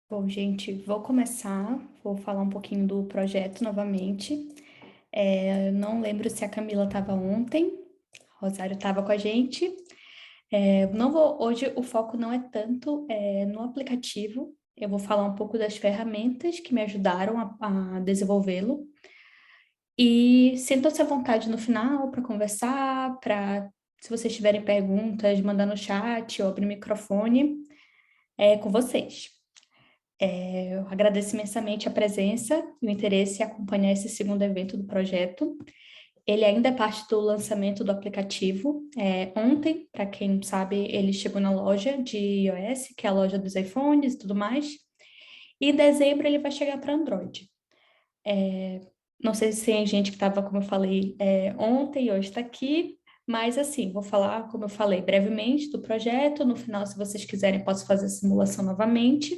Bom, gente, vou falar um pouquinho do projeto novamente. Eu não lembro se a Camila estava ontem, a Rosário estava com a gente. Não vou, hoje o foco não é tanto no aplicativo, eu vou falar um pouco das ferramentas que me ajudaram a desenvolvê-lo. E sintam-se à vontade no final para conversar, se vocês tiverem perguntas, mandar no chat ou abrir o microfone, é com vocês. Eu agradeço imensamente a presença e o interesse em acompanhar esse segundo evento do projeto. Ele ainda é parte do lançamento do aplicativo. Ontem, para quem não sabe, ele chegou na loja de iOS, que é a loja dos iPhones e tudo mais. E em dezembro ele vai chegar para Android. Não sei se tem gente que estava, como eu falei, ontem e hoje está aqui, mas assim, vou falar, como eu falei, brevemente do projeto. No final, se vocês quiserem, posso fazer a simulação novamente.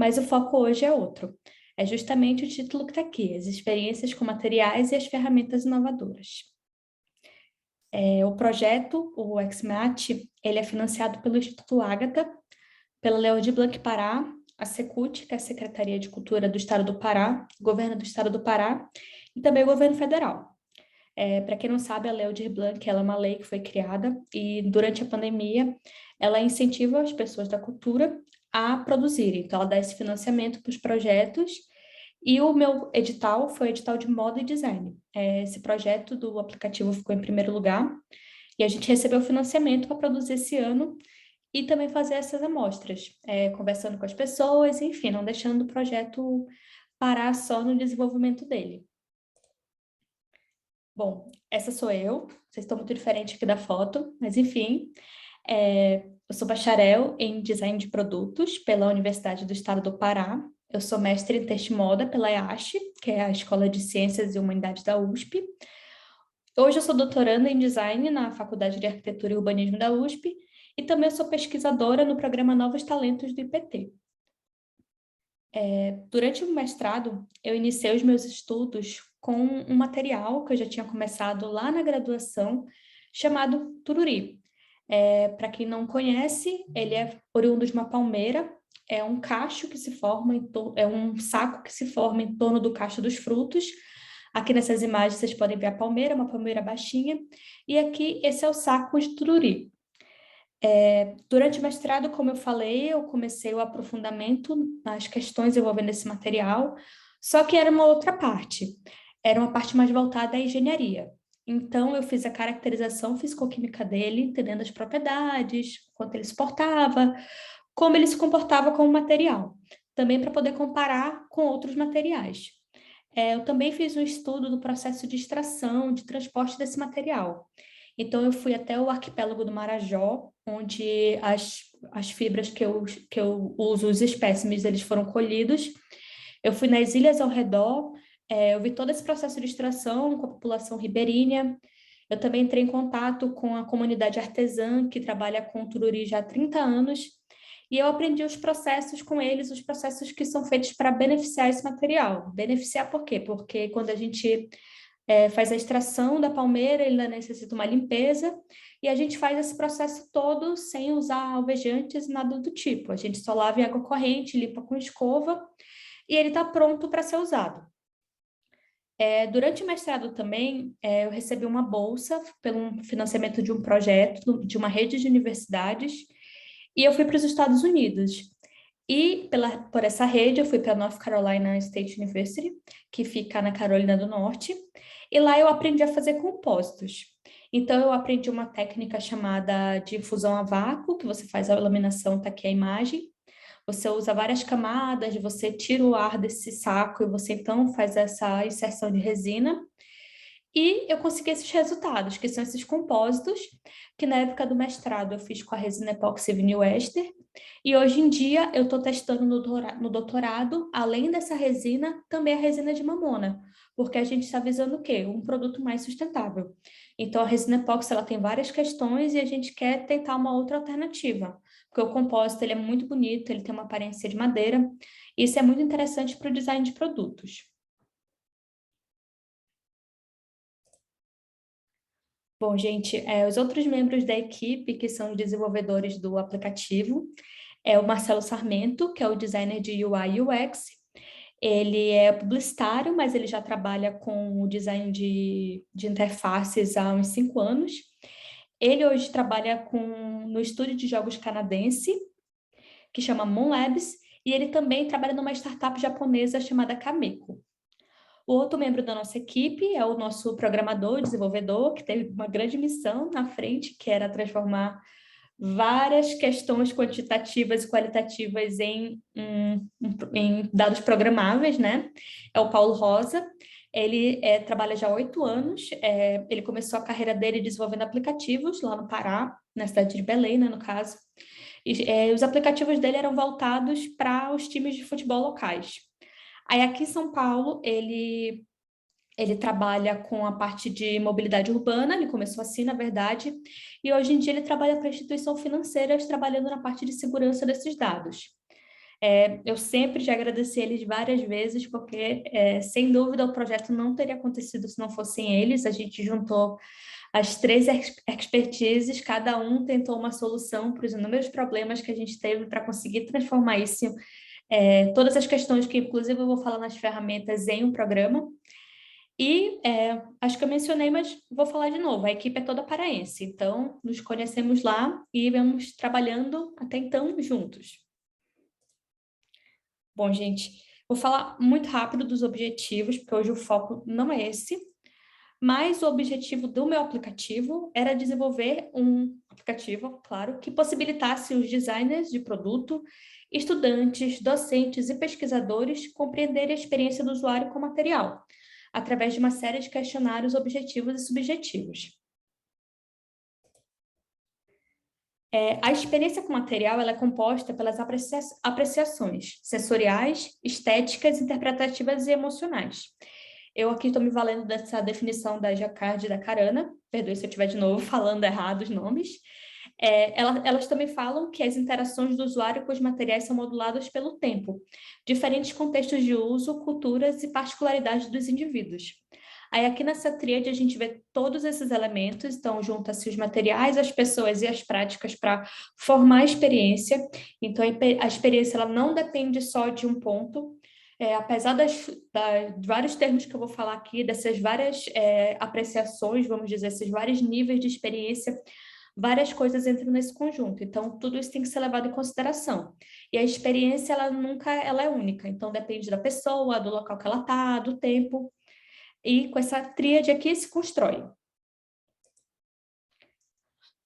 Mas o foco hoje é outro. É justamente o título que está aqui, as experiências com materiais e as ferramentas inovadoras. O projeto, o XMAT, ele é financiado pelo Instituto Ágata, pela Leo de Blanc Pará, a Secult, que é a Secretaria de Cultura do Estado do Pará, Governo do Estado do Pará, e também o Governo Federal. Para quem não sabe, a Lei Aldir Blanc, ela é uma lei que foi criada e durante a pandemia ela incentiva as pessoas da cultura a produzirem. Então, ela dá esse financiamento para os projetos e o meu edital foi edital de moda e design. Esse projeto do aplicativo ficou em primeiro lugar e a gente recebeu financiamento para produzir esse ano e também fazer essas amostras, conversando com as pessoas, enfim, não deixando o projeto parar só no desenvolvimento dele. Bom, essa sou eu. Vocês estão muito diferentes aqui da foto, mas enfim. Eu sou bacharel em design de produtos pela Universidade do Estado do Pará. Eu sou mestre em texto e moda pela EASH, que é a Escola de Ciências e Humanidades da USP. Hoje eu sou doutoranda em design na Faculdade de Arquitetura e Urbanismo da USP e também sou pesquisadora no programa Novos Talentos do IPT. Durante o mestrado, eu iniciei os meus estudos com um material que eu já tinha começado lá na graduação, chamado tururi. Para quem não conhece, ele é oriundo de uma palmeira, é um cacho que se forma, é um saco que se forma em torno do cacho dos frutos. Aqui nessas imagens vocês podem ver a palmeira, uma palmeira baixinha, e aqui esse é o saco de tururi. Durante o mestrado, como eu falei, eu comecei o aprofundamento nas questões envolvendo esse material, só que era uma outra parte, era uma parte mais voltada à engenharia. Então, eu fiz a caracterização físico-química dele, entendendo as propriedades, quanto ele suportava, como ele se comportava como material, também para poder comparar com outros materiais. Eu também fiz um estudo do processo de extração, de transporte desse material. Então, eu fui até o arquipélago do Marajó, onde as fibras que eu uso, os espécimes, eles foram colhidos. Eu fui nas ilhas ao redor, eu vi todo esse processo de extração com a população ribeirinha. Eu também entrei em contato com a comunidade artesã, que trabalha com tururi já há 30 anos, e eu aprendi os processos com eles, os processos que são feitos para beneficiar esse material. Beneficiar por quê? Porque quando a gente faz a extração da palmeira, ele ainda necessita uma limpeza, e a gente faz esse processo todo sem usar alvejantes, nada do tipo. A gente só lava em água corrente, limpa com escova, e ele está pronto para ser usado. Durante o mestrado também, eu recebi uma bolsa pelo financiamento de um projeto de uma rede de universidades, e eu fui para os Estados Unidos. E por essa rede, eu fui para a North Carolina State University, que fica na Carolina do Norte, e lá eu aprendi a fazer compósitos. Então, eu aprendi uma técnica chamada de fusão a vácuo, que você faz a laminação, tá aqui a imagem. Você usa várias camadas, você tira o ar desse saco e você então faz essa inserção de resina. E eu consegui esses resultados, que são esses compósitos, que na época do mestrado eu fiz com a resina epóxi vinil éster, e hoje em dia eu estou testando no doutorado, além dessa resina, também a resina de mamona, porque a gente está visando o quê? Um produto mais sustentável. Então a resina epóxi ela tem várias questões e a gente quer tentar uma outra alternativa, porque o compósito ele é muito bonito, ele tem uma aparência de madeira, e isso é muito interessante para o design de produtos. Bom, gente, os outros membros da equipe, que são os desenvolvedores do aplicativo, é o Marcelo Sarmento, que é o designer de UI e UX. Ele é publicitário, mas ele já trabalha com o design de interfaces há uns 5 anos. Ele hoje trabalha no estúdio de jogos canadense, que chama Moon Labs, e ele também trabalha numa startup japonesa chamada Kameko. O outro membro da nossa equipe é o nosso programador, desenvolvedor, que teve uma grande missão na frente, que era transformar várias questões quantitativas e qualitativas em dados programáveis, né? É o Paulo Rosa. Ele trabalha já há 8 anos. Ele começou a carreira dele desenvolvendo aplicativos lá no Pará, na cidade de Belém, né, no caso. E, os aplicativos dele eram voltados para os times de futebol locais. Aí aqui em São Paulo, ele trabalha com a parte de mobilidade urbana, ele começou assim, na verdade, e hoje em dia ele trabalha para instituições financeiras, trabalhando na parte de segurança desses dados. Eu sempre já agradeci eles várias vezes, porque, sem dúvida, o projeto não teria acontecido se não fossem eles. A gente juntou as 3 expertises, cada um tentou uma solução para os inúmeros problemas que a gente teve para conseguir transformar isso, todas as questões que, inclusive, eu vou falar nas ferramentas em um programa. E acho que eu mencionei, mas vou falar de novo. A equipe é toda paraense, então nos conhecemos lá e vamos trabalhando até então juntos. Bom, gente, vou falar muito rápido dos objetivos, porque hoje o foco não é esse, mas o objetivo do meu aplicativo era desenvolver um aplicativo, claro, que possibilitasse os designers de produto, estudantes, docentes e pesquisadores compreenderem a experiência do usuário com o material, através de uma série de questionários objetivos e subjetivos. A experiência com o material ela é composta pelas apreciações sensoriais, estéticas, interpretativas e emocionais. Eu aqui estou me valendo dessa definição da Jacquard e da Carana, perdoe se eu estiver de novo falando errado os nomes. Elas também falam que as interações do usuário com os materiais são moduladas pelo tempo, diferentes contextos de uso, culturas e particularidades dos indivíduos. Aí aqui nessa tríade a gente vê todos esses elementos, então junta-se os materiais, as pessoas e as práticas para formar a experiência. Então a experiência ela não depende só de um ponto, apesar das vários termos que eu vou falar aqui, dessas várias apreciações, vamos dizer, esses vários níveis de experiência, várias coisas entram nesse conjunto. Então tudo isso tem que ser levado em consideração. E a experiência ela é única, então depende da pessoa, do local que ela está, do tempo. E com essa tríade aqui se constrói.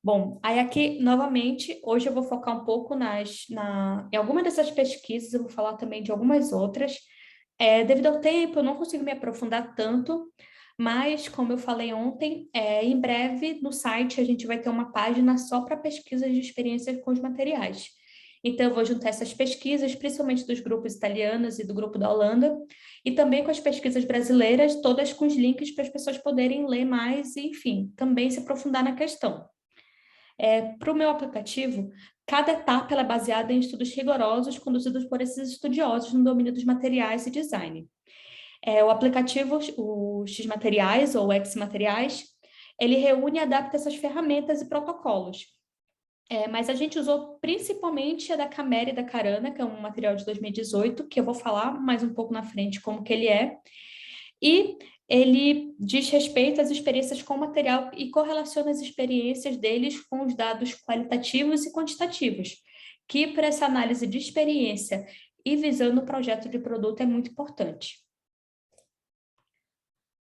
Bom, aí aqui, novamente, hoje eu vou focar um pouco em alguma dessas pesquisas, eu vou falar também de algumas outras. Devido ao tempo, eu não consigo me aprofundar tanto, mas, como eu falei ontem, em breve no site a gente vai ter uma página só para pesquisas de experiências com os materiais. Então, eu vou juntar essas pesquisas, principalmente dos grupos italianos e do grupo da Holanda, e também com as pesquisas brasileiras, todas com os links para as pessoas poderem ler mais e, enfim, também se aprofundar na questão. Para o meu aplicativo, cada etapa é baseada em estudos rigorosos conduzidos por esses estudiosos no domínio dos materiais e design. O aplicativo, o X-Materiais ou X-Materiais, ele reúne e adapta essas ferramentas e protocolos. Mas a gente usou principalmente a da Camera e da Carana, que é um material de 2018, que eu vou falar mais um pouco na frente como que ele é. E ele diz respeito às experiências com o material e correlaciona as experiências deles com os dados qualitativos e quantitativos, que para essa análise de experiência e visão no projeto de produto é muito importante.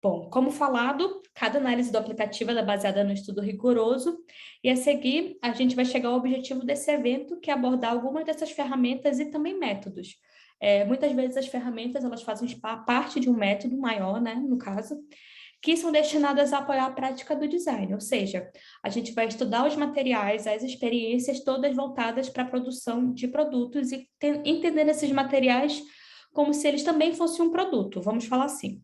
Bom, como falado, cada análise do aplicativo é baseada no estudo rigoroso e a seguir a gente vai chegar ao objetivo desse evento, que é abordar algumas dessas ferramentas e também métodos. Muitas vezes as ferramentas elas fazem parte de um método maior, né, no caso, que são destinadas a apoiar a prática do design, ou seja, a gente vai estudar os materiais, as experiências todas voltadas para a produção de produtos e entender esses materiais como se eles também fossem um produto, vamos falar assim,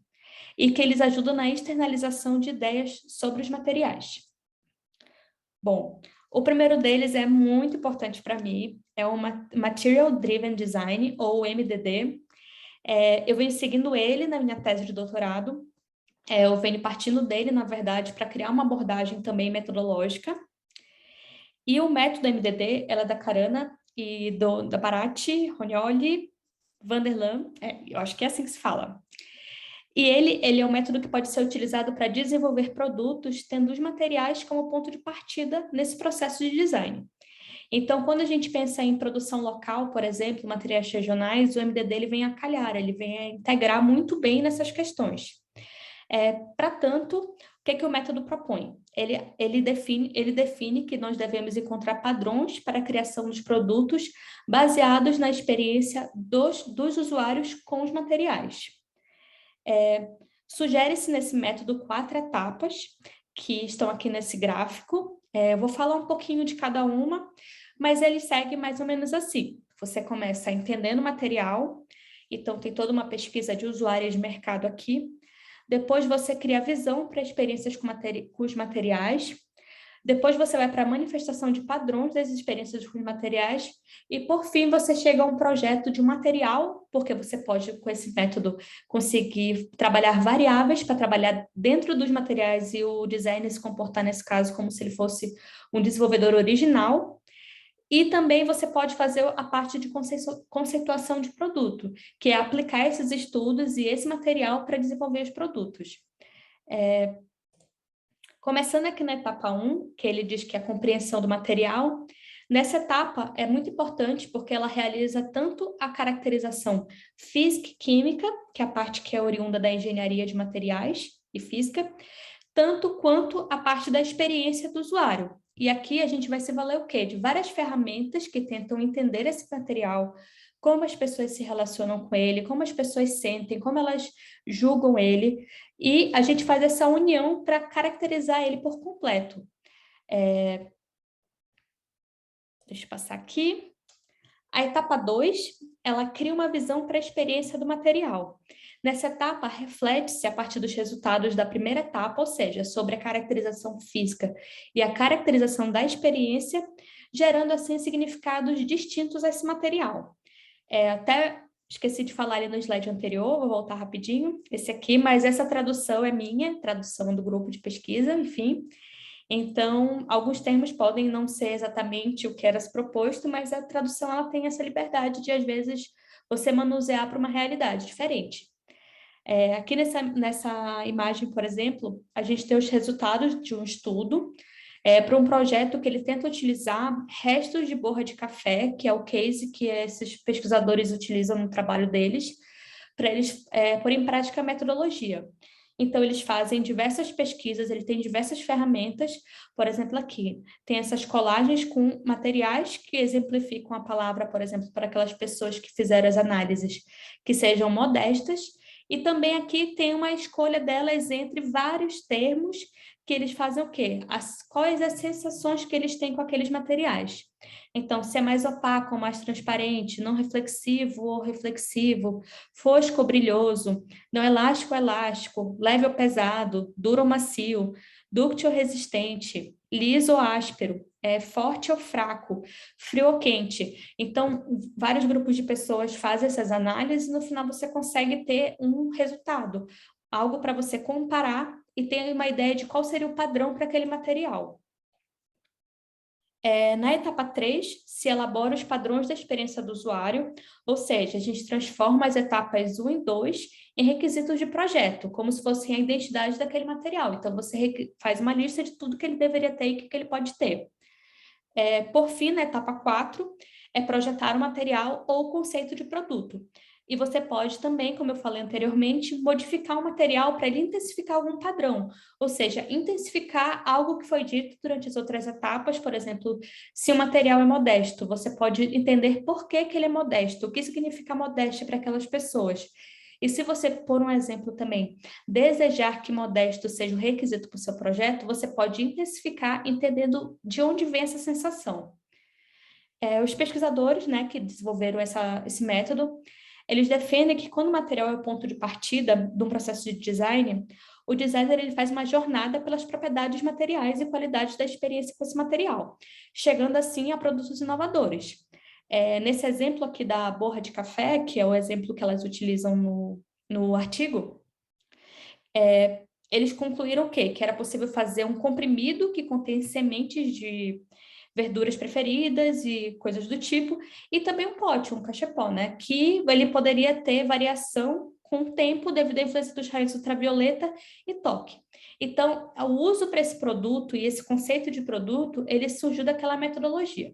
e que eles ajudam na externalização de ideias sobre os materiais. Bom, o primeiro deles é muito importante para mim, é o Material Driven Design, ou MDD. Eu venho seguindo ele na minha tese de doutorado, eu venho partindo dele, na verdade, para criar uma abordagem também metodológica. E o método MDD, ela é da Carana, e da Barati, Rognoli, Vanderlaan, eu acho que é assim que se fala. E ele é um método que pode ser utilizado para desenvolver produtos, tendo os materiais como ponto de partida nesse processo de design. Então, quando a gente pensa em produção local, por exemplo, materiais regionais, o MDD ele vem a calhar, ele vem a integrar muito bem nessas questões. Para tanto, o que o método propõe? Ele define que nós devemos encontrar padrões para a criação dos produtos baseados na experiência dos usuários com os materiais. Sugere-se nesse método 4 etapas, que estão aqui nesse gráfico. Eu vou falar um pouquinho de cada uma, mas ele segue mais ou menos assim. Você começa entendendo o material, então tem toda uma pesquisa de usuário e de mercado aqui. Depois você cria a visão para experiências com os materiais. Depois você vai para a manifestação de padrões das experiências com os materiais. E, por fim, você chega a um projeto de um material, porque você pode, com esse método, conseguir trabalhar variáveis para trabalhar dentro dos materiais e o designer se comportar, nesse caso, como se ele fosse um desenvolvedor original. E também você pode fazer a parte de conceituação de produto, que é aplicar esses estudos e esse material para desenvolver os produtos. Começando aqui na etapa 1, que ele diz que é a compreensão do material, nessa etapa é muito importante porque ela realiza tanto a caracterização física e química, que é a parte que é oriunda da engenharia de materiais e física, tanto quanto a parte da experiência do usuário. E aqui a gente vai se valer o quê? De várias ferramentas que tentam entender esse material, como as pessoas se relacionam com ele, como as pessoas sentem, como elas julgam ele, e a gente faz essa união para caracterizar ele por completo. Deixa eu passar aqui. A etapa 2, ela cria uma visão para a experiência do material. Nessa etapa, reflete-se a partir dos resultados da primeira etapa, ou seja, sobre a caracterização física e a caracterização da experiência, gerando assim significados distintos a esse material. Até esqueci de falar ali no slide anterior, vou voltar rapidinho, esse aqui, mas essa tradução é minha, tradução do grupo de pesquisa, enfim. Então, alguns termos podem não ser exatamente o que era se proposto, mas a tradução ela tem essa liberdade de, às vezes, você manusear para uma realidade diferente. Aqui nessa imagem, por exemplo, a gente tem os resultados de um estudo para um projeto que ele tenta utilizar restos de borra de café, que é o case que esses pesquisadores utilizam no trabalho deles, para eles pôr em prática a metodologia. Então, eles fazem diversas pesquisas, ele tem diversas ferramentas, por exemplo, aqui, tem essas colagens com materiais que exemplificam a palavra, por exemplo, para aquelas pessoas que fizeram as análises, que sejam modestas, e também aqui tem uma escolha delas entre vários termos que eles fazem o quê? Quais as sensações que eles têm com aqueles materiais. Então, se é mais opaco ou mais transparente, não reflexivo ou reflexivo, fosco ou brilhoso, não elástico ou elástico, leve ou pesado, duro ou macio, dúctil ou resistente, liso ou áspero, forte ou fraco, frio ou quente. Então, vários grupos de pessoas fazem essas análises e no final você consegue ter um resultado, algo para você comparar e ter uma ideia de qual seria o padrão para aquele material. Na etapa 3, se elabora os padrões da experiência do usuário, ou seja, a gente transforma as etapas 1 e 2 em requisitos de projeto, como se fossem a identidade daquele material. Então, você faz uma lista de tudo que ele deveria ter e que ele pode ter. Por fim, na etapa 4, é projetar o material ou o conceito de produto. E você pode também, como eu falei anteriormente, modificar o material para ele intensificar algum padrão, ou seja, intensificar algo que foi dito durante as outras etapas. Por exemplo, se o material é modesto, você pode entender por que ele é modesto, o que significa modéstia para aquelas pessoas. E se você, por um exemplo também, desejar que modesto seja o requisito para o seu projeto, você pode intensificar entendendo de onde vem essa sensação. Os pesquisadores, né, que desenvolveram esse método, eles defendem que quando o material é o ponto de partida de um processo de design, o designer ele faz uma jornada pelas propriedades materiais e qualidades da experiência com esse material, chegando assim a produtos inovadores. Nesse exemplo aqui da borra de café, que é o exemplo que elas utilizam no artigo, eles concluíram o quê? Que era possível fazer um comprimido que contém sementes verduras preferidas e coisas do tipo, e também um pote, um cachepô, né? Que ele poderia ter variação com o tempo devido à influência dos raios ultravioleta e toque. Então, o uso para esse produto e esse conceito de produto, ele surgiu daquela metodologia.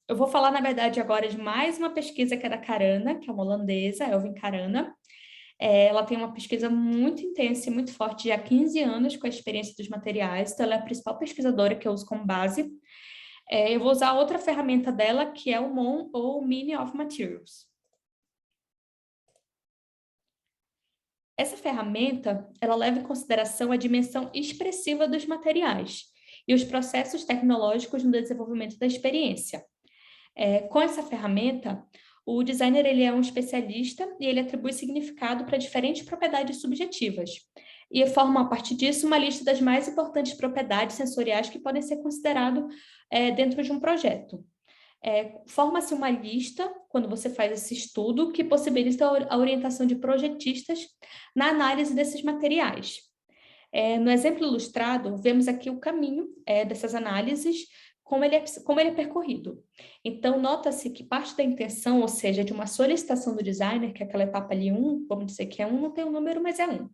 Eu vou falar, na verdade, agora de mais uma pesquisa que é da Carana, que é uma holandesa, Elvin Carana. Ela tem uma pesquisa muito intensa e muito forte de há 15 anos com a experiência dos materiais, então ela é a principal pesquisadora que eu uso como base. Eu vou usar outra ferramenta dela, que é o MON, ou Meaning of Materials. Essa ferramenta, ela leva em consideração a dimensão expressiva dos materiais e os processos tecnológicos no desenvolvimento da experiência. Com essa ferramenta, o designer ele é um especialista e ele atribui significado para diferentes propriedades subjetivas. E forma, a partir disso, uma lista das mais importantes propriedades sensoriais que podem ser consideradas dentro de um projeto. Forma-se uma lista, quando você faz esse estudo, que possibilita a orientação de projetistas na análise desses materiais. No exemplo ilustrado, vemos aqui o caminho dessas análises, como ele é percorrido. Então, nota-se que parte da intenção, ou seja, de uma solicitação do designer, que é aquela etapa ali 1, vamos dizer que é 1, não tem um número, mas é 1.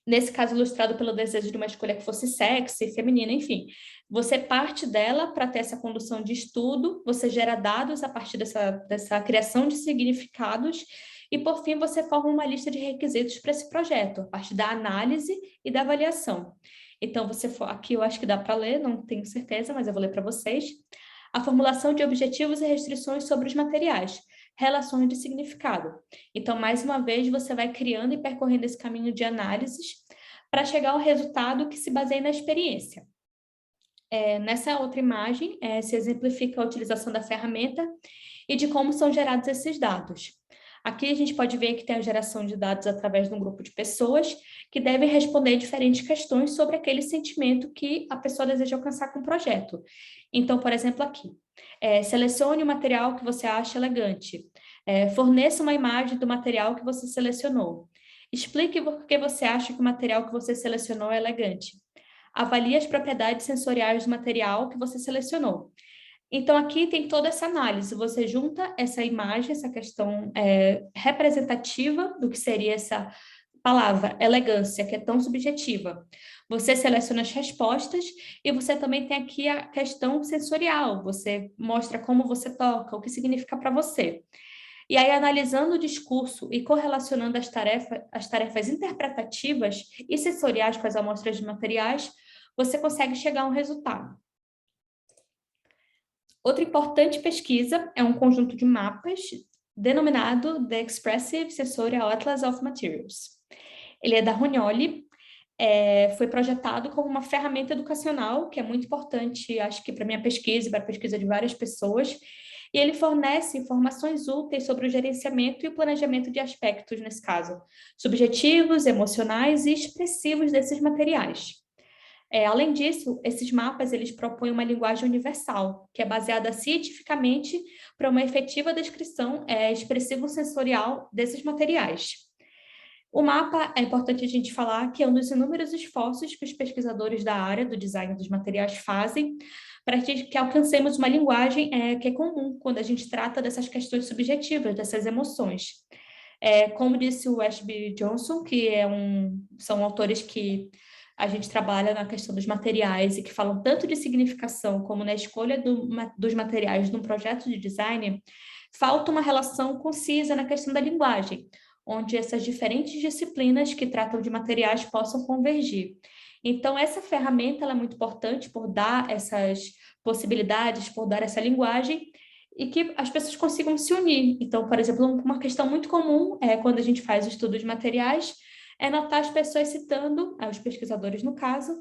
Nesse caso ilustrado pelo desejo de uma escolha que fosse sexy, feminina, enfim. Você parte dela para ter essa condução de estudo, você gera dados a partir dessa criação de significados, e, por fim, você forma uma lista de requisitos para esse projeto, a partir da análise e da avaliação. Então, aqui eu acho que dá para ler, não tenho certeza, mas eu vou ler para vocês. A formulação de objetivos e restrições sobre os materiais, relações de significado. Então, mais uma vez, você vai criando e percorrendo esse caminho de análises para chegar ao resultado que se baseia na experiência. Nessa outra imagem, se exemplifica a utilização da ferramenta e de como são gerados esses dados. Aqui a gente pode ver que tem a geração de dados através de um grupo de pessoas que devem responder diferentes questões sobre aquele sentimento que a pessoa deseja alcançar com o projeto. Então, por exemplo, aqui, selecione o material que você acha elegante. Forneça uma imagem do material que você selecionou. Explique por que você acha que o material que você selecionou é elegante. Avalie as propriedades sensoriais do material que você selecionou. Então, aqui tem toda essa análise, você junta essa imagem, essa questão representativa do que seria essa palavra, elegância, que é tão subjetiva. Você seleciona as respostas e você também tem aqui a questão sensorial, você mostra como você toca, o que significa para você. E aí, analisando o discurso e correlacionando as tarefas interpretativas e sensoriais com as amostras de materiais, você consegue chegar a um resultado. Outra importante pesquisa é um conjunto de mapas denominado The Expressive Sensorial Atlas of Materials. Ele é da Rognoli, foi projetado como uma ferramenta educacional, que é muito importante, acho que para a minha pesquisa e para a pesquisa de várias pessoas, e ele fornece informações úteis sobre o gerenciamento e o planejamento de aspectos, nesse caso, subjetivos, emocionais e expressivos desses materiais. Além disso, esses mapas eles propõem uma linguagem universal, que é baseada cientificamente para uma efetiva descrição expressivo-sensorial desses materiais. O mapa, é importante a gente falar que é um dos inúmeros esforços que os pesquisadores da área do design dos materiais fazem para que alcancemos uma linguagem que é comum quando a gente trata dessas questões subjetivas, dessas emoções. Como disse o Ashby Johnson, que são autores que a gente trabalha na questão dos materiais e que falam tanto de significação como na escolha dos materiais num projeto de design, falta uma relação concisa na questão da linguagem, onde essas diferentes disciplinas que tratam de materiais possam convergir. Então, essa ferramenta ela é muito importante por dar essas possibilidades, por dar essa linguagem, e que as pessoas consigam se unir. Então, por exemplo, uma questão muito comum quando a gente faz o estudo de materiais, é notar as pessoas citando, os pesquisadores no caso,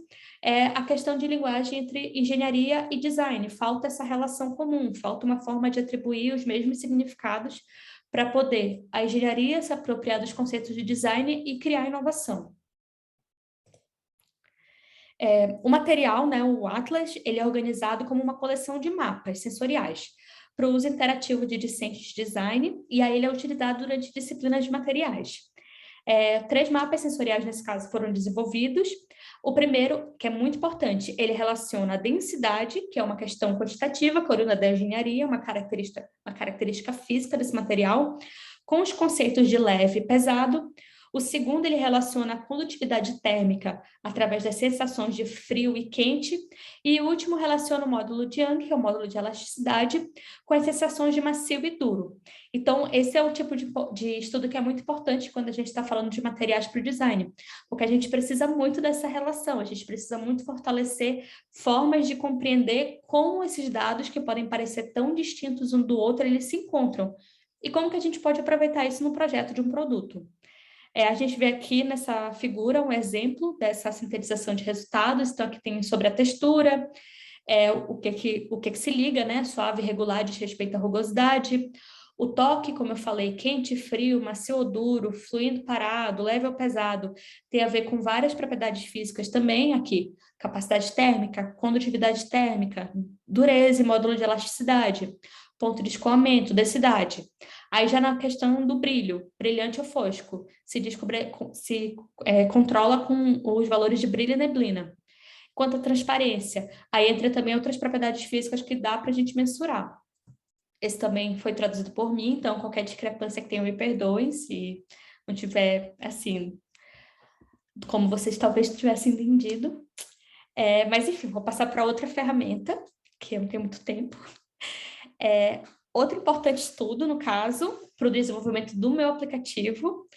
a questão de linguagem entre engenharia e design. Falta essa relação comum, falta uma forma de atribuir os mesmos significados para poder a engenharia se apropriar dos conceitos de design e criar inovação. O material, né, o Atlas, ele é organizado como uma coleção de mapas sensoriais para o uso interativo de discentes de design, e aí ele é utilizado durante disciplinas de materiais. 3 mapas sensoriais, nesse caso, foram desenvolvidos. O primeiro, que é muito importante, ele relaciona a densidade, que é uma questão quantitativa, que oriunda da engenharia, uma característica física desse material, com os conceitos de leve e pesado. O segundo, ele relaciona a condutividade térmica através das sensações de frio e quente. E o último relaciona o módulo de Young, que é o módulo de elasticidade, com as sensações de macio e duro. Então, esse é o tipo de estudo que é muito importante quando a gente está falando de materiais para o design, porque a gente precisa muito dessa relação, a gente precisa muito fortalecer formas de compreender como esses dados, que podem parecer tão distintos um do outro, eles se encontram. E como que a gente pode aproveitar isso no projeto de um produto. A gente vê aqui nessa figura um exemplo dessa sintetização de resultados. Então, aqui tem sobre a textura, o que se liga, né? Suave, regular, diz respeito à rugosidade. O toque, como eu falei, quente, frio, macio ou duro, fluindo, parado, leve ou pesado, tem a ver com várias propriedades físicas também aqui. Capacidade térmica, condutividade térmica, dureza e módulo de elasticidade, ponto de escoamento, densidade. Aí já na questão do brilho, brilhante ou fosco, se controla com os valores de brilho e neblina. Quanto à transparência, aí entra também outras propriedades físicas que dá para a gente mensurar. Esse também foi traduzido por mim, então qualquer discrepância que tenham me perdoem, se não tiver, assim, como vocês talvez tivessem entendido. Mas, enfim, vou passar para outra ferramenta, que eu não tenho muito tempo. Outro importante estudo, no caso, para o desenvolvimento do meu aplicativo,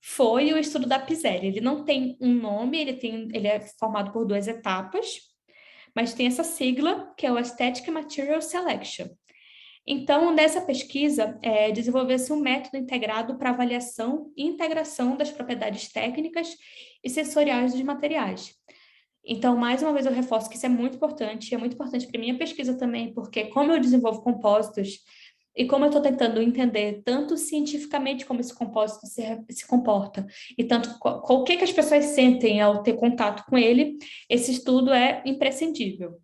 foi o estudo da Piselli. Ele não tem um nome, ele é formado por 2 etapas, mas tem essa sigla, que é o Aesthetic Material Selection. Então, nessa pesquisa, desenvolveu-se um método integrado para avaliação e integração das propriedades técnicas e sensoriais dos materiais. Então, mais uma vez, eu reforço que isso é muito importante para a minha pesquisa também, porque como eu desenvolvo compósitos e como eu estou tentando entender tanto cientificamente como esse compósito se comporta, e tanto o que as pessoas sentem ao ter contato com ele, esse estudo é imprescindível.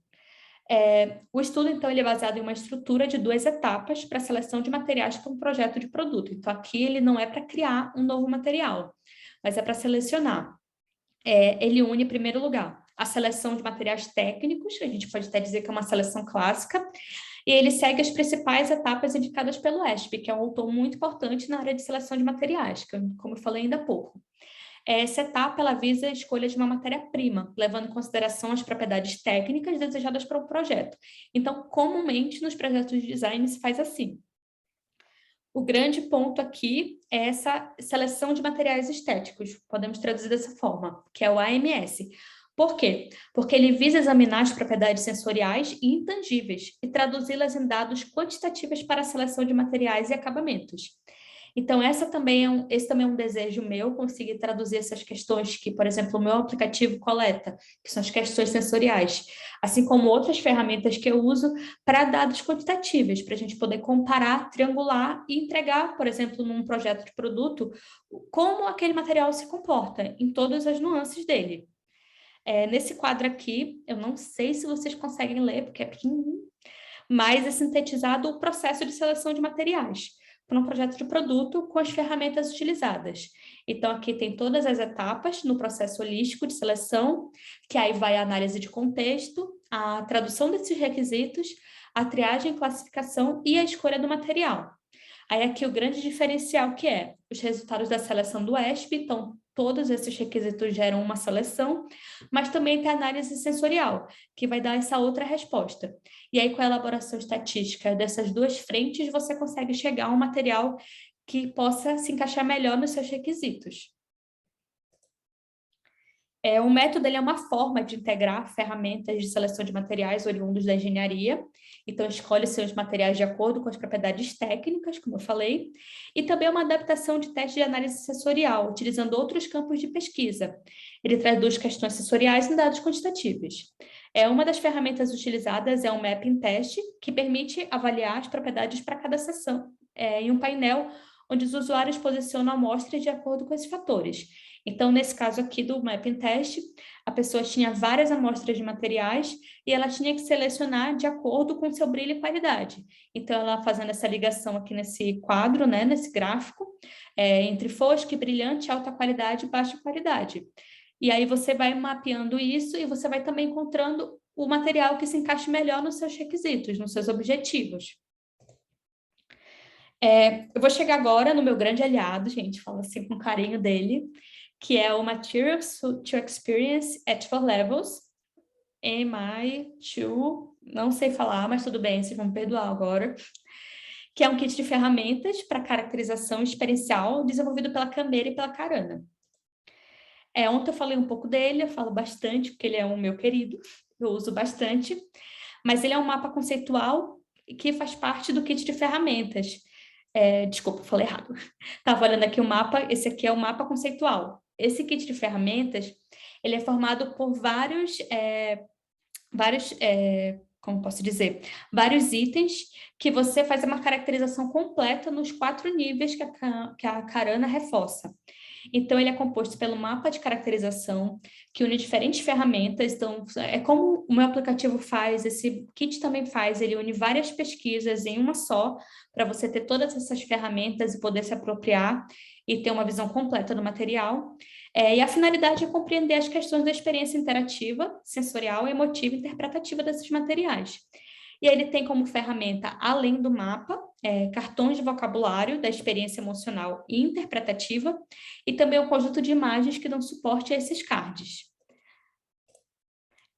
O estudo, então, ele é baseado em uma estrutura de 2 etapas para a seleção de materiais para um projeto de produto. Então, aqui ele não é para criar um novo material, mas é para selecionar. Ele une, em primeiro lugar, a seleção de materiais técnicos, a gente pode até dizer que é uma seleção clássica, e ele segue as principais etapas indicadas pelo ESP, que é um autor muito importante na área de seleção de materiais, como eu falei ainda há pouco. Essa etapa ela visa a escolha de uma matéria-prima, levando em consideração as propriedades técnicas desejadas para o projeto. Então, comumente, nos projetos de design se faz assim. O grande ponto aqui é essa seleção de materiais estéticos, podemos traduzir dessa forma, que é o AMS. Por quê? Porque ele visa examinar as propriedades sensoriais e intangíveis e traduzi-las em dados quantitativos para a seleção de materiais e acabamentos. Então, esse também é um desejo meu, conseguir traduzir essas questões que, por exemplo, o meu aplicativo coleta, que são as questões sensoriais, assim como outras ferramentas que eu uso para dados quantitativos, para a gente poder comparar, triangular e entregar, por exemplo, num projeto de produto, como aquele material se comporta, em todas as nuances dele. Nesse quadro aqui, eu não sei se vocês conseguem ler, porque é pequenininho, mas é sintetizado o processo de seleção de materiais para um projeto de produto com as ferramentas utilizadas. Então, aqui tem todas as etapas no processo holístico de seleção, que aí vai a análise de contexto, a tradução desses requisitos, a triagem, classificação e a escolha do material. Aí aqui o grande diferencial que é os resultados da seleção do ESP, então todos esses requisitos geram uma seleção, mas também tem a análise sensorial, que vai dar essa outra resposta. E aí com a elaboração estatística dessas 2 frentes, você consegue chegar a um material que possa se encaixar melhor nos seus requisitos. O método ele é uma forma de integrar ferramentas de seleção de materiais oriundos da engenharia. Então, escolhe seus materiais de acordo com as propriedades técnicas, como eu falei, e também uma adaptação de teste de análise sensorial, utilizando outros campos de pesquisa. Ele traduz questões sensoriais em dados quantitativos. Uma das ferramentas utilizadas é o Mapping Test, que permite avaliar as propriedades para cada seção, em um painel onde os usuários posicionam amostras de acordo com esses fatores. Então, nesse caso aqui do Mapping Test, a pessoa tinha várias amostras de materiais e ela tinha que selecionar de acordo com seu brilho e qualidade. Então, ela fazendo essa ligação aqui nesse quadro, nesse gráfico, entre fosco e brilhante, alta qualidade e baixa qualidade. E aí você vai mapeando isso e você vai também encontrando o material que se encaixe melhor nos seus requisitos, nos seus objetivos. Eu vou chegar agora no meu grande aliado, gente, falo assim com carinho dele, que é o Materials to Experience at 4 Levels, MI2, não sei falar, mas tudo bem, vocês vão me perdoar agora, que é um kit de ferramentas para caracterização experiencial desenvolvido pela Canberra e pela Carana. Ontem eu falei um pouco dele, eu falo bastante, porque ele é um meu querido, eu uso bastante, mas ele é um mapa conceitual que faz parte do kit de ferramentas. Desculpa, falei errado. Estava olhando aqui o mapa, esse aqui é o mapa conceitual. Esse kit de ferramentas, ele é formado por como posso dizer, vários itens que você faz uma caracterização completa nos 4 níveis que a Carana reforça. Então, ele é composto pelo mapa de caracterização, que une diferentes ferramentas. Então, é como o meu aplicativo faz, esse kit também faz, ele une várias pesquisas em uma só, para você ter todas essas ferramentas e poder se apropriar e ter uma visão completa do material. E a finalidade é compreender as questões da experiência interativa, sensorial, emotiva e interpretativa desses materiais. E ele tem como ferramenta, além do mapa, cartões de vocabulário da experiência emocional e interpretativa, e também um conjunto de imagens que dão suporte a esses cards.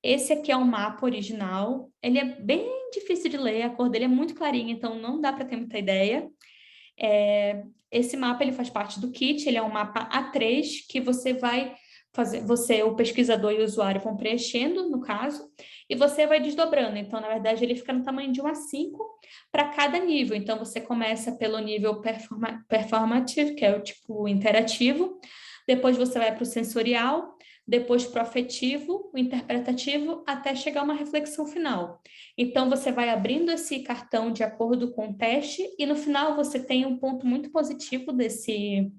Esse aqui é o mapa original, ele é bem difícil de ler, a cor dele é muito clarinha, então não dá para ter muita ideia. Esse mapa ele faz parte do kit, ele é um mapa A3 que você vai fazer, o pesquisador e o usuário vão preenchendo, no caso, e você vai desdobrando. Então, na verdade, ele fica no tamanho de 1 a 5 para cada nível. Então, você começa pelo nível performative, que é o tipo interativo, depois você vai para o sensorial, depois para o afetivo, o interpretativo, até chegar a uma reflexão final. Então, você vai abrindo esse cartão de acordo com o teste e, no final, você tem um ponto muito positivo desse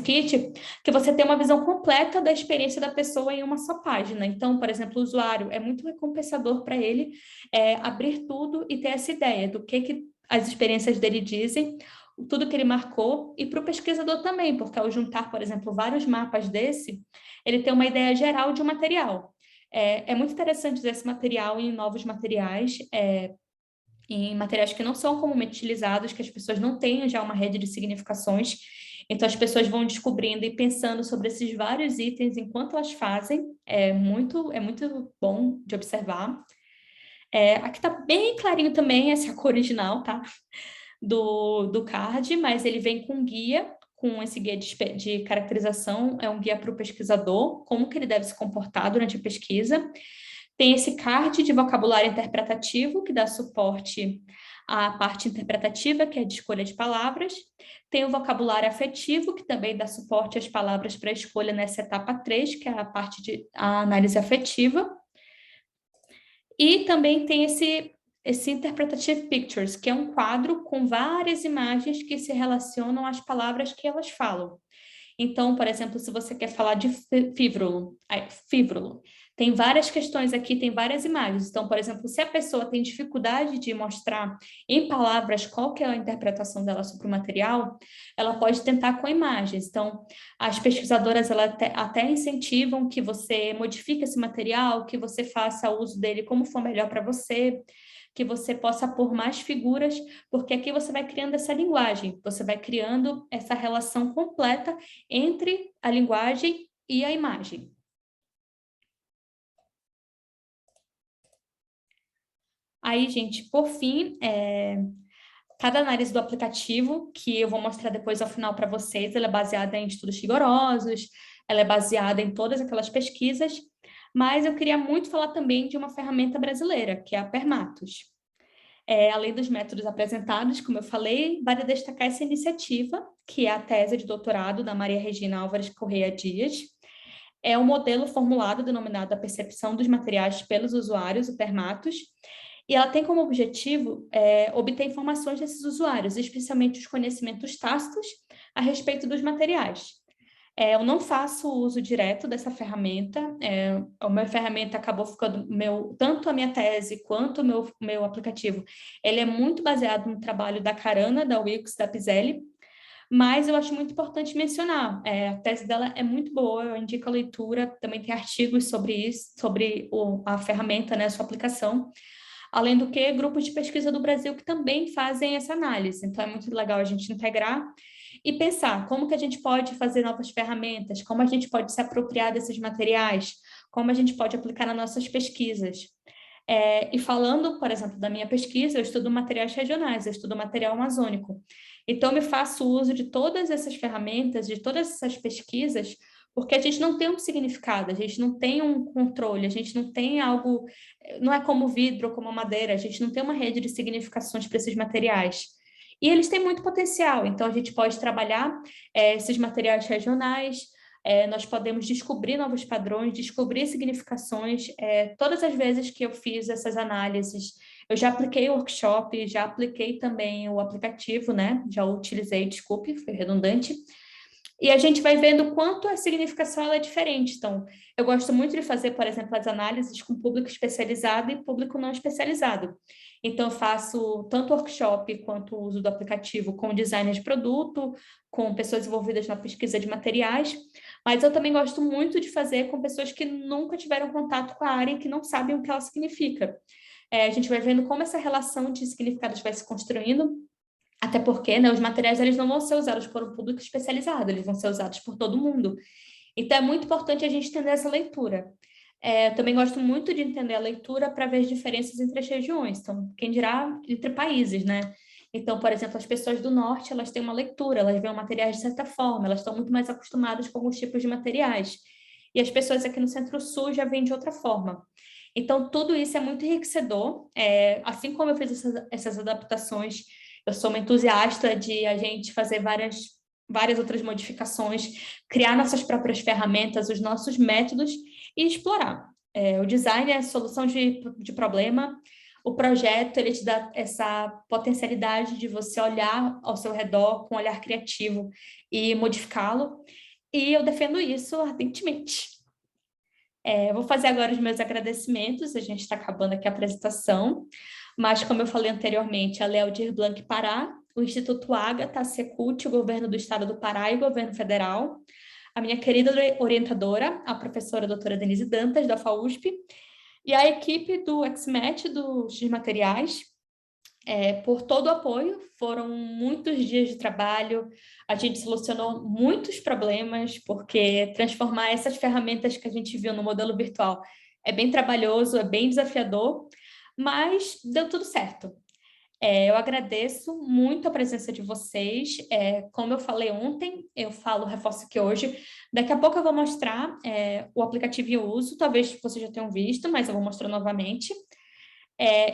kit, que você tem uma visão completa da experiência da pessoa em uma só página. Então, por exemplo, o usuário, é muito recompensador para ele abrir tudo e ter essa ideia do que as experiências dele dizem, tudo que ele marcou, e para o pesquisador também, porque ao juntar, por exemplo, vários mapas desse, ele tem uma ideia geral de um material. É muito interessante usar esse material em novos materiais, em materiais que não são comumente utilizados, que as pessoas não tenham já uma rede de significações. Então, as pessoas vão descobrindo e pensando sobre esses vários itens enquanto elas fazem. É muito bom de observar. Aqui está bem clarinho também, essa é a cor original, tá? Do card, mas ele vem com guia, com esse guia de caracterização, é um guia para o pesquisador, como que ele deve se comportar durante a pesquisa. Tem esse card de vocabulário interpretativo, que dá suporte à parte interpretativa, que é de escolha de palavras. Tem o vocabulário afetivo, que também dá suporte às palavras para escolha nessa etapa 3, que é a parte de análise afetiva. E também tem esse Interpretative Pictures, que é um quadro com várias imagens que se relacionam às palavras que elas falam. Então, por exemplo, se você quer falar de fívrolo, tem várias questões aqui, tem várias imagens. Então, por exemplo, se a pessoa tem dificuldade de mostrar em palavras qual que é a interpretação dela sobre o material, ela pode tentar com imagens. Então, as pesquisadoras até incentivam que você modifique esse material, que você faça uso dele como for melhor para você, que você possa pôr mais figuras, porque aqui você vai criando essa linguagem, você vai criando essa relação completa entre a linguagem e a imagem. Aí, gente, por fim, cada análise do aplicativo, que eu vou mostrar depois ao final para vocês, ela é baseada em estudos rigorosos, ela é baseada em todas aquelas pesquisas, mas eu queria muito falar também de uma ferramenta brasileira, que é a Permatos. Além dos métodos apresentados, como eu falei, vale destacar essa iniciativa, que é a tese de doutorado da Maria Regina Álvares Correia Dias. É um modelo formulado denominado a percepção dos materiais pelos usuários, o Permatos, e ela tem como objetivo obter informações desses usuários, especialmente os conhecimentos tácitos a respeito dos materiais. Eu não faço uso direto dessa ferramenta, a minha ferramenta acabou ficando, tanto a minha tese quanto o meu aplicativo, ele é muito baseado no trabalho da Carana, da Wilks, da Piselli, mas eu acho muito importante mencionar. A tese dela é muito boa, eu indico a leitura, também tem artigos sobre isso, sobre a ferramenta, né, a sua aplicação. Além do que, grupos de pesquisa do Brasil que também fazem essa análise. Então, é muito legal a gente integrar e pensar como que a gente pode fazer novas ferramentas, como a gente pode se apropriar desses materiais, como a gente pode aplicar nas nossas pesquisas. E falando, por exemplo, da minha pesquisa, eu estudo materiais regionais, eu estudo material amazônico. Então, eu faço uso de todas essas ferramentas, de todas essas pesquisas, porque a gente não tem um significado, a gente não tem um controle, a gente não tem algo, não é como vidro ou como madeira, a gente não tem uma rede de significações para esses materiais. E eles têm muito potencial, então a gente pode trabalhar esses materiais regionais, nós podemos descobrir novos padrões, descobrir significações. Todas as vezes que eu fiz essas análises, eu já apliquei o workshop, já apliquei também o aplicativo, né? Já utilizei, desculpe, foi redundante. E a gente vai vendo o quanto a significação ela é diferente. Então, eu gosto muito de fazer, por exemplo, as análises com público especializado e público não especializado. Então, eu faço tanto workshop quanto o uso do aplicativo com designer de produto, com pessoas envolvidas na pesquisa de materiais, mas eu também gosto muito de fazer com pessoas que nunca tiveram contato com a área e que não sabem o que ela significa. A gente vai vendo como essa relação de significados vai se construindo, até porque, né, os materiais eles não vão ser usados por um público especializado, eles vão ser usados por todo mundo. Então, é muito importante a gente entender essa leitura. Eu também gosto muito de entender a leitura para ver as diferenças entre as regiões. Então, quem dirá entre países, né? Então, por exemplo, as pessoas do norte, elas têm uma leitura, elas veem materiais de certa forma, elas estão muito mais acostumadas com alguns tipos de materiais. E as pessoas aqui no centro-sul já veem de outra forma. Então, tudo isso é muito enriquecedor. Assim como eu fiz essas adaptações, eu sou uma entusiasta de a gente fazer várias outras modificações, criar nossas próprias ferramentas, os nossos métodos e explorar. O design é a solução de problema, o projeto ele te dá essa potencialidade de você olhar ao seu redor com um olhar criativo e modificá-lo, e eu defendo isso ardentemente. Vou fazer agora os meus agradecimentos, a gente está acabando aqui a apresentação, mas como eu falei anteriormente, a Léo Aldir Blanc Pará, o Instituto Ágata, a Secult, o Governo do Estado do Pará e o Governo Federal, a minha querida orientadora, a professora doutora Denise Dantas, da FAUSP, e a equipe do XMET, do X Materiais, por todo o apoio. Foram muitos dias de trabalho, a gente solucionou muitos problemas, porque transformar essas ferramentas que a gente viu no modelo virtual é bem trabalhoso, é bem desafiador, mas deu tudo certo. Eu agradeço muito a presença de vocês. Como eu falei ontem, eu reforço aqui hoje. Daqui a pouco eu vou mostrar o aplicativo em uso, talvez vocês já tenham visto, mas eu vou mostrar novamente.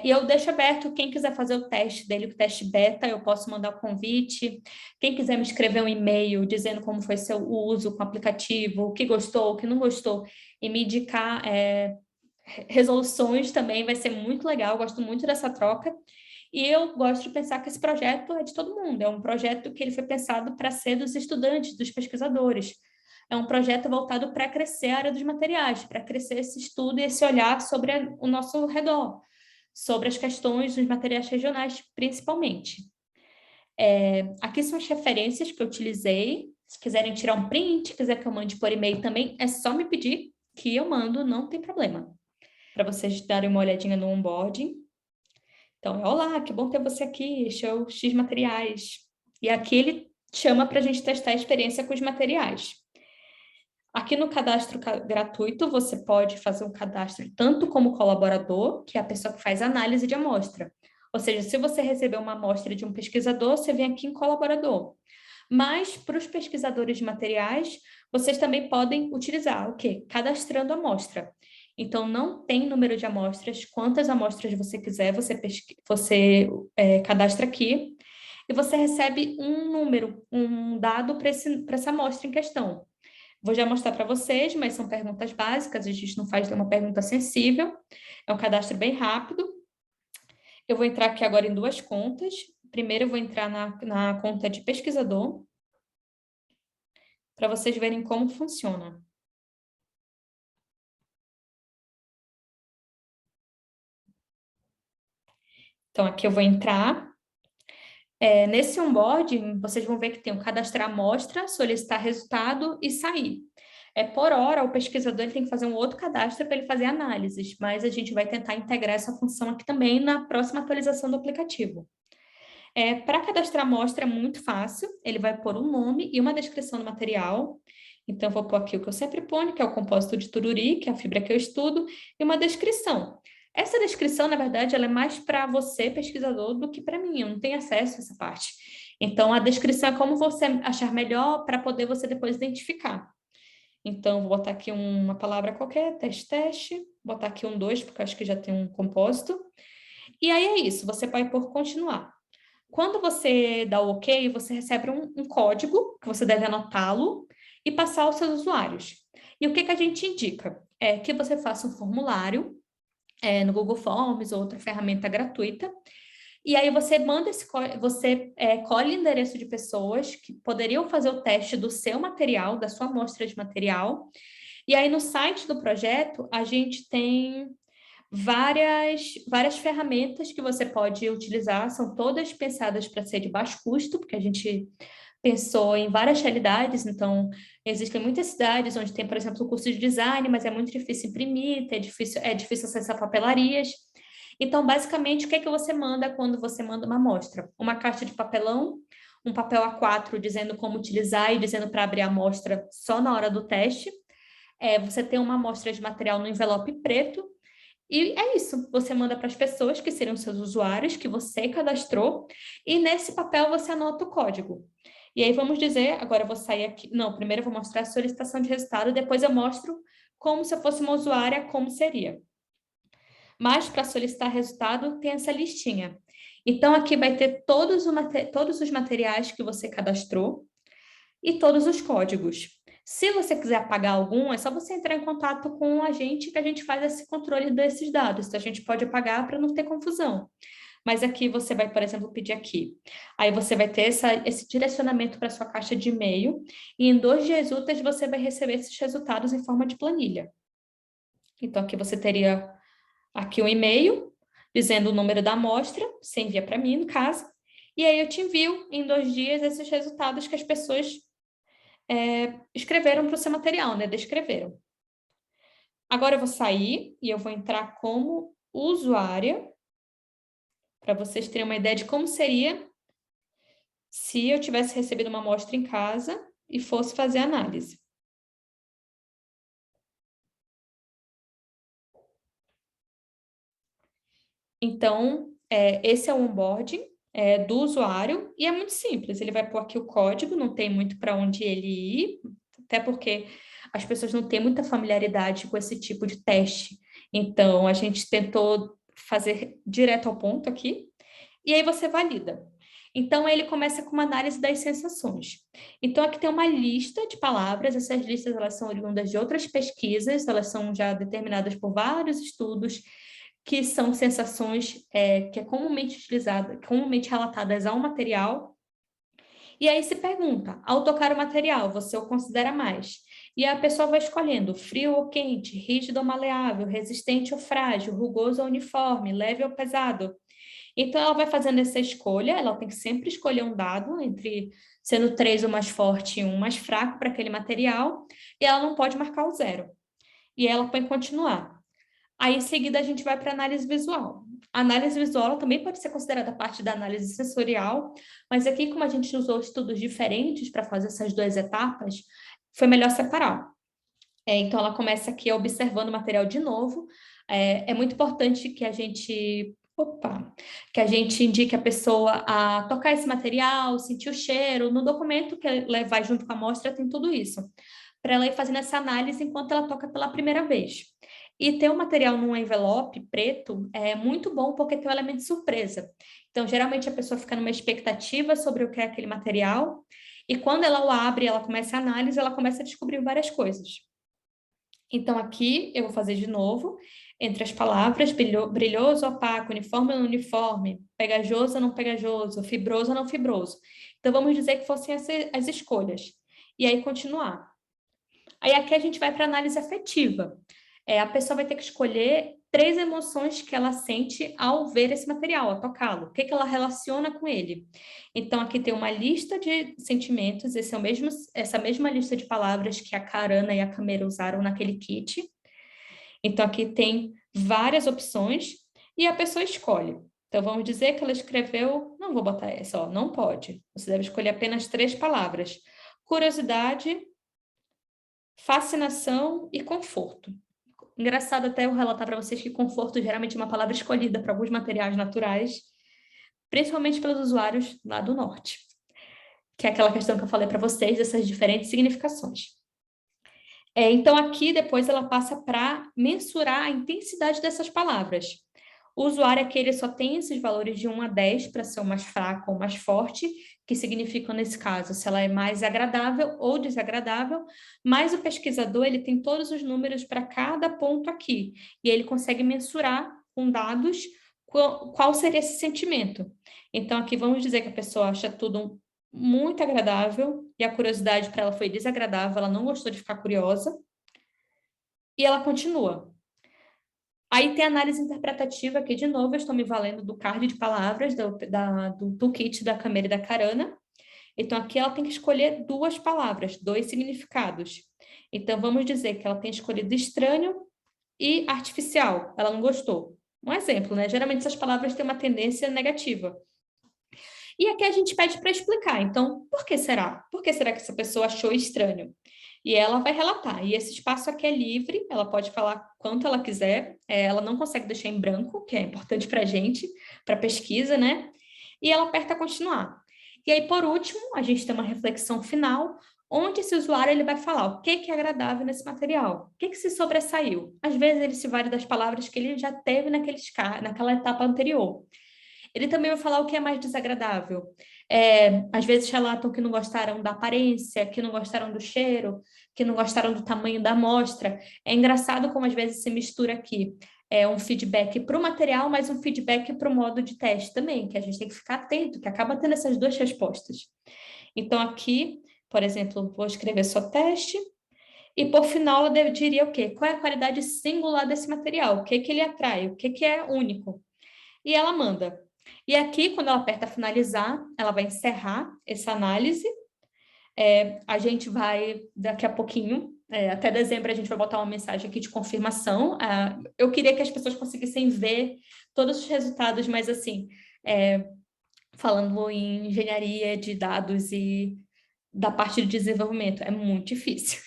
E eu deixo aberto, quem quiser fazer o teste dele, o teste beta, eu posso mandar o convite. Quem quiser me escrever um e-mail dizendo como foi seu uso com o aplicativo, o que gostou, o que não gostou, e me indicar resoluções também, vai ser muito legal, eu gosto muito dessa troca. E eu gosto de pensar que esse projeto é de todo mundo, é um projeto que ele foi pensado para ser dos estudantes, dos pesquisadores. É um projeto voltado para crescer a área dos materiais, para crescer esse estudo e esse olhar sobre o nosso redor, sobre as questões dos materiais regionais, principalmente. Aqui são as referências que eu utilizei. Se quiserem tirar um print, quiser que eu mande por e-mail também, é só me pedir que eu mando, não tem problema. Para vocês darem uma olhadinha no onboarding. Então, olá, que bom ter você aqui, este é o X Materiais. E aqui ele chama para a gente testar a experiência com os materiais. Aqui no cadastro gratuito, você pode fazer um cadastro tanto como colaborador, que é a pessoa que faz análise de amostra. Ou seja, se você receber uma amostra de um pesquisador, você vem aqui em colaborador. Mas para os pesquisadores de materiais, vocês também podem utilizar o quê? Cadastrando amostra. Então, não tem número de amostras, quantas amostras você quiser, você cadastra aqui, e você recebe um número, um dado para essa amostra em questão. Vou já mostrar para vocês, mas são perguntas básicas, a gente não faz nenhuma pergunta sensível, é um cadastro bem rápido. Eu vou entrar aqui agora em duas contas. Primeiro, eu vou entrar na conta de pesquisador, para vocês verem como funciona. Então, aqui eu vou entrar. Nesse onboarding, vocês vão ver que tem o cadastrar amostra, solicitar resultado e sair. Por hora, o pesquisador ele tem que fazer um outro cadastro para ele fazer análises, mas a gente vai tentar integrar essa função aqui também na próxima atualização do aplicativo. Para cadastrar amostra é muito fácil, ele vai pôr um nome e uma descrição do material. Então, eu vou pôr aqui o que eu sempre ponho, que é o compósito de tururi, que é a fibra que eu estudo, e uma descrição. Essa descrição, na verdade, ela é mais para você, pesquisador, do que para mim, eu não tenho acesso a essa parte. Então, a descrição é como você achar melhor para poder você depois identificar. Então, vou botar aqui uma palavra qualquer, teste, teste, botar aqui um 2, porque eu acho que já tem um compósito. E aí é isso, você vai por continuar. Quando você dá o OK, você recebe um código, que você deve anotá-lo e passar aos seus usuários. E o que a gente indica? É que você faça um formulário no Google Forms ou outra ferramenta gratuita, e aí você manda você colhe endereço de pessoas que poderiam fazer o teste do seu material, da sua amostra de material, e aí no site do projeto a gente tem várias ferramentas que você pode utilizar, são todas pensadas para ser de baixo custo, porque a gente pensou em várias realidades, então existem muitas cidades onde tem, por exemplo, o curso de design, mas é muito difícil imprimir, é difícil acessar papelarias. Então, basicamente, o que é que você manda quando você manda uma amostra? Uma caixa de papelão, um papel A4 dizendo como utilizar e dizendo para abrir a amostra só na hora do teste. Você tem uma amostra de material no envelope preto, e é isso, você manda para as pessoas que seriam seus usuários, que você cadastrou, e nesse papel você anota o código. E aí vamos dizer, agora eu vou sair aqui, não, primeiro eu vou mostrar a solicitação de resultado, depois eu mostro como se eu fosse uma usuária, como seria. Mas para solicitar resultado tem essa listinha. Então aqui vai ter todos os materiais que você cadastrou e todos os códigos. Se você quiser apagar algum, é só você entrar em contato com a gente que a gente faz esse controle desses dados. Então, a gente pode apagar para não ter confusão. Mas aqui você vai, por exemplo, pedir aqui. Aí você vai ter esse direcionamento para sua caixa de e-mail e em 2 dias úteis você vai receber esses resultados em forma de planilha. Então, aqui você teria aqui um e-mail dizendo o número da amostra, você envia para mim, no caso, e aí eu te envio em 2 dias esses resultados que as pessoas escreveram para o seu material, né? Descreveram. Agora eu vou sair e eu vou entrar como usuária, para vocês terem uma ideia de como seria se eu tivesse recebido uma amostra em casa e fosse fazer análise. Então, esse é o onboarding do usuário e é muito simples. Ele vai pôr aqui o código, não tem muito para onde ele ir, até porque as pessoas não têm muita familiaridade com esse tipo de teste. Então, a gente tentou fazer direto ao ponto aqui, e aí você valida. Então, ele começa com uma análise das sensações. Então, aqui tem uma lista de palavras, essas listas elas são oriundas de outras pesquisas, elas são já determinadas por vários estudos, que são sensações que é comumente utilizadas, comumente relatadas ao material. E aí se pergunta, ao tocar o material, você o considera mais? E a pessoa vai escolhendo frio ou quente, rígido ou maleável, resistente ou frágil, rugoso ou uniforme, leve ou pesado. Então, ela vai fazendo essa escolha, ela tem que sempre escolher um dado, entre sendo 3 o mais forte e um mais fraco para aquele material, e ela não pode marcar o 0. E ela põe continuar. Aí, em seguida, a gente vai para a análise visual. A análise visual também pode ser considerada parte da análise sensorial, mas aqui, como a gente usou estudos diferentes para fazer essas 2 etapas, foi melhor separar. Então, ela começa aqui observando o material de novo. É muito importante que a gente indique a pessoa a tocar esse material, sentir o cheiro. No documento que ela vai junto com a amostra, tem tudo isso, para ela ir fazendo essa análise enquanto ela toca pela primeira vez. E ter o material num envelope preto é muito bom porque tem um elemento de surpresa. Então, geralmente a pessoa fica numa expectativa sobre o que é aquele material, e quando ela o abre, ela começa a análise, ela começa a descobrir várias coisas. Então, aqui eu vou fazer de novo, entre as palavras brilhoso, opaco, uniforme ou não uniforme, pegajoso ou não pegajoso, fibroso ou não fibroso. Então, vamos dizer que fossem as escolhas. E aí, continuar. Aí, aqui a gente vai para análise afetiva. A pessoa vai ter que escolher 3 emoções que ela sente ao ver esse material, ao tocá-lo. O que ela relaciona com ele. Então, aqui tem uma lista de sentimentos, essa mesma lista de palavras que a Karana e a Camila usaram naquele kit. Então, aqui tem várias opções e a pessoa escolhe. Então, vamos dizer que ela escreveu, não vou botar essa, ó, não pode. Você deve escolher apenas 3 palavras. Curiosidade, fascinação e conforto. Engraçado até eu relatar para vocês que conforto geralmente é uma palavra escolhida para alguns materiais naturais, principalmente pelos usuários lá do norte, que é aquela questão que eu falei para vocês, dessas diferentes significações. Então, aqui depois ela passa para mensurar a intensidade dessas palavras. O usuário aqui ele só tem esses valores de 1 a 10 para ser o mais fraco ou mais forte, que significam, nesse caso, se ela é mais agradável ou desagradável, mas o pesquisador ele tem todos os números para cada ponto aqui, e ele consegue mensurar com dados qual seria esse sentimento. Então, aqui vamos dizer que a pessoa acha tudo muito agradável, e a curiosidade para ela foi desagradável, ela não gostou de ficar curiosa, e ela continua. Aí tem a análise interpretativa, que de novo eu estou me valendo do card de palavras, do toolkit da Camila e da Karana. Então aqui ela tem que escolher 2 palavras, 2 significados. Então vamos dizer que ela tem escolhido estranho e artificial, ela não gostou. Um exemplo, né? Geralmente essas palavras têm uma tendência negativa. E aqui a gente pede para explicar. Então, por que será? Por que será que essa pessoa achou estranho? E ela vai relatar. E esse espaço aqui é livre, ela pode falar quanto ela quiser, ela não consegue deixar em branco, que é importante para a gente, para pesquisa, né? E ela aperta continuar. E aí, por último, a gente tem uma reflexão final, onde esse usuário ele vai falar o que é agradável nesse material, o que se sobressaiu. Às vezes ele se vale das palavras que ele já teve naquela etapa anterior. Ele também vai falar o que é mais desagradável. Às vezes relatam que não gostaram da aparência, que não gostaram do cheiro, que não gostaram do tamanho da amostra. É engraçado como às vezes se mistura aqui um feedback para o material, mas um feedback para o modo de teste também, que a gente tem que ficar atento, que acaba tendo essas 2 respostas. Então aqui, por exemplo, vou escrever só teste, e por final eu diria o quê? Qual é a qualidade singular desse material? O que ele atrai? O que é único? E ela manda. E aqui, quando ela aperta finalizar, ela vai encerrar essa análise. A gente vai, daqui a pouquinho, até dezembro, a gente vai botar uma mensagem aqui de confirmação. Eu queria que as pessoas conseguissem ver todos os resultados, mas assim, falando em engenharia de dados e da parte de desenvolvimento, é muito difícil.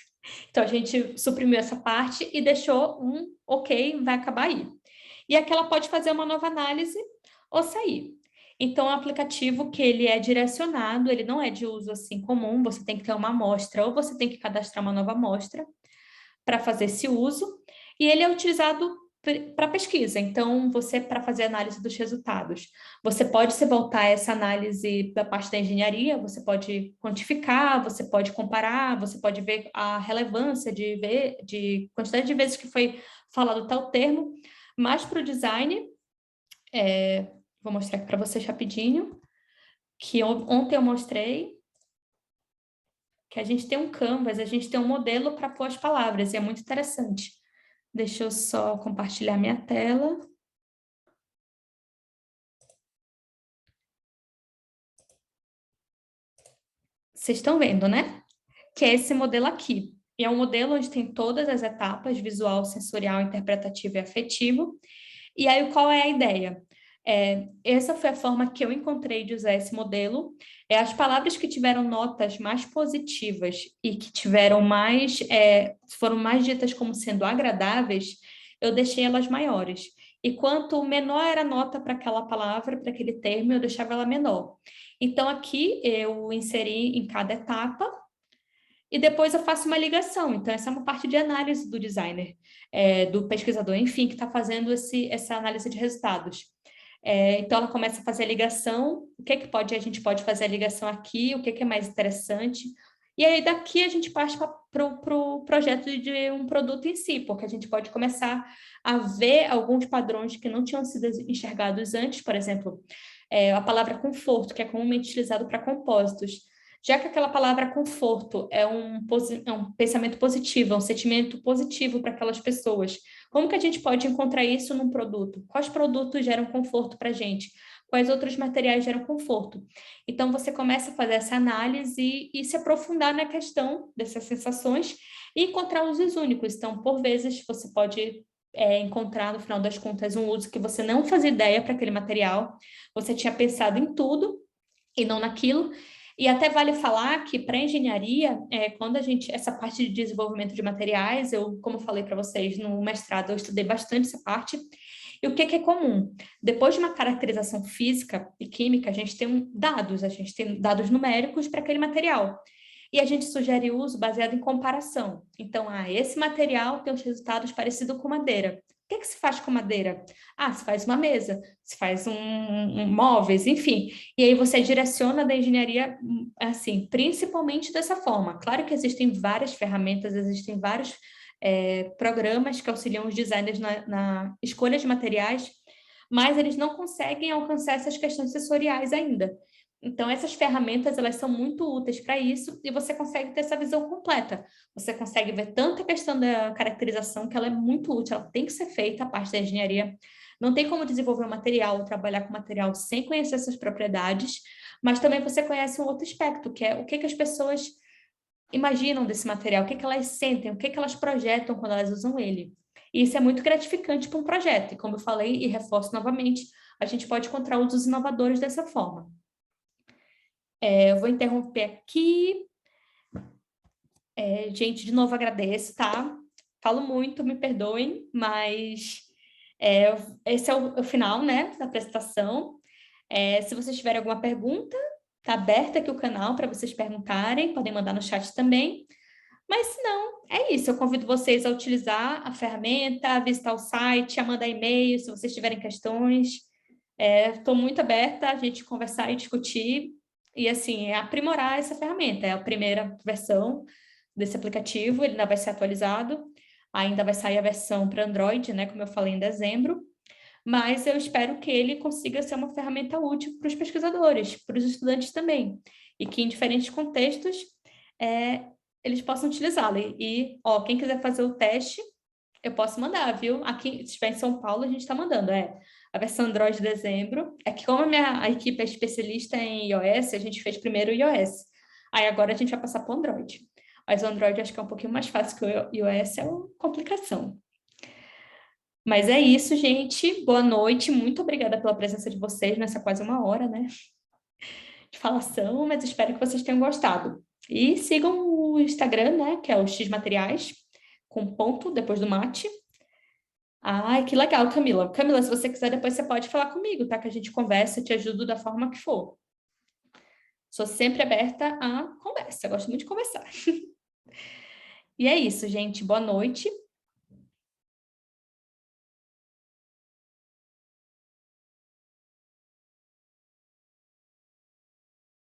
Então, a gente suprimiu essa parte e deixou um ok, vai acabar aí. E aqui ela pode fazer uma nova análise ou sair. Então, o aplicativo que ele é direcionado, ele não é de uso assim comum, você tem que ter uma amostra ou você tem que cadastrar uma nova amostra para fazer esse uso, e ele é utilizado para pesquisa. Então, para fazer análise dos resultados, você pode se voltar a essa análise da parte da engenharia, você pode quantificar, você pode comparar, você pode ver a relevância de quantidade de vezes que foi falado tal termo, mas para o design, vou mostrar aqui para vocês rapidinho, que ontem eu mostrei que a gente tem um canvas, a gente tem um modelo para pôr as palavras, e é muito interessante. Deixa eu só compartilhar minha tela. Vocês estão vendo, né? Que é esse modelo aqui. E é um modelo onde tem todas as etapas, visual, sensorial, interpretativo e afetivo. E aí, qual é a ideia? Essa foi a forma que eu encontrei de usar esse modelo. As palavras que tiveram notas mais positivas e que tiveram foram mais ditas como sendo agradáveis, eu deixei elas maiores. E quanto menor era a nota para aquela palavra, para aquele termo, eu deixava ela menor. Então, aqui eu inseri em cada etapa e depois eu faço uma ligação. Então, essa é uma parte de análise do designer, do pesquisador, enfim, que está fazendo essa análise de resultados. Então, ela começa a fazer a ligação, o que a gente pode fazer a ligação aqui, o que é mais interessante. E aí, daqui, a gente parte para o projeto de um produto em si, porque a gente pode começar a ver alguns padrões que não tinham sido enxergados antes, por exemplo, a palavra conforto, que é comumente utilizado para compósitos. Já que aquela palavra conforto é um pensamento positivo, é um sentimento positivo para aquelas pessoas, Como que a gente pode encontrar isso num produto? Quais produtos geram conforto para a gente? Quais outros materiais geram conforto? Então, você começa a fazer essa análise e se aprofundar na questão dessas sensações e encontrar usos únicos. Então, por vezes, você pode encontrar, no final das contas, um uso que você não fazia ideia para aquele material, você tinha pensado em tudo e não naquilo. E até vale falar que para engenharia, quando a gente, essa parte de desenvolvimento de materiais, eu, como falei para vocês, no mestrado eu estudei bastante essa parte. E o que é comum? Depois de uma caracterização física e química, a gente tem dados numéricos para aquele material. E a gente sugere uso baseado em comparação. Então, esse material tem os resultados parecidos com madeira. O que se faz com madeira? Se faz uma mesa, se faz móveis, enfim. E aí você direciona da engenharia, assim, principalmente dessa forma. Claro que existem várias ferramentas, existem vários programas que auxiliam os designers na escolha de materiais, mas eles não conseguem alcançar essas questões sensoriais ainda. Então, essas ferramentas, elas são muito úteis para isso e você consegue ter essa visão completa. Você consegue ver tanto a questão da caracterização, que ela é muito útil, ela tem que ser feita, a parte da engenharia. Não tem como desenvolver um material ou trabalhar com material sem conhecer essas propriedades, mas também você conhece um outro aspecto, que é o que as pessoas imaginam desse material, o que elas sentem, o que elas projetam quando elas usam ele. E isso é muito gratificante para um projeto. E como eu falei e reforço novamente, a gente pode encontrar usos inovadores dessa forma. Eu vou interromper aqui. Gente, de novo agradeço, tá? Falo muito, me perdoem, mas esse é o final, né, da apresentação. Se vocês tiverem alguma pergunta, tá aberto aqui o canal para vocês perguntarem, podem mandar no chat também. Mas se não, é isso. Eu convido vocês a utilizar a ferramenta, a visitar o site, a mandar e-mail, se vocês tiverem questões. Estou muito aberta a gente conversar e discutir e, assim, aprimorar essa ferramenta. É a primeira versão desse aplicativo, ele ainda vai ser atualizado, ainda vai sair a versão para Android, né, como eu falei, em dezembro, mas eu espero que ele consiga ser uma ferramenta útil para os pesquisadores, para os estudantes também, e que em diferentes contextos eles possam utilizá-la. E, quem quiser fazer o teste, eu posso mandar, viu? Aqui, se estiver em São Paulo, a gente está mandando, a versão Android de dezembro. É que como a equipe é especialista em iOS, a gente fez primeiro o iOS. Aí agora a gente vai passar para o Android. Mas o Android acho que é um pouquinho mais fácil que o iOS, é uma complicação. Mas é isso, gente. Boa noite. Muito obrigada pela presença de vocês nessa quase uma hora, né? De falação, mas espero que vocês tenham gostado. E sigam o Instagram, né? Que é o X Materiais, com ponto depois do mate. Ai, que legal, Camila. Camila, se você quiser, depois você pode falar comigo, tá? Que a gente conversa, eu te ajudo da forma que for. Sou sempre aberta a conversa, gosto muito de conversar. E é isso, gente. Boa noite.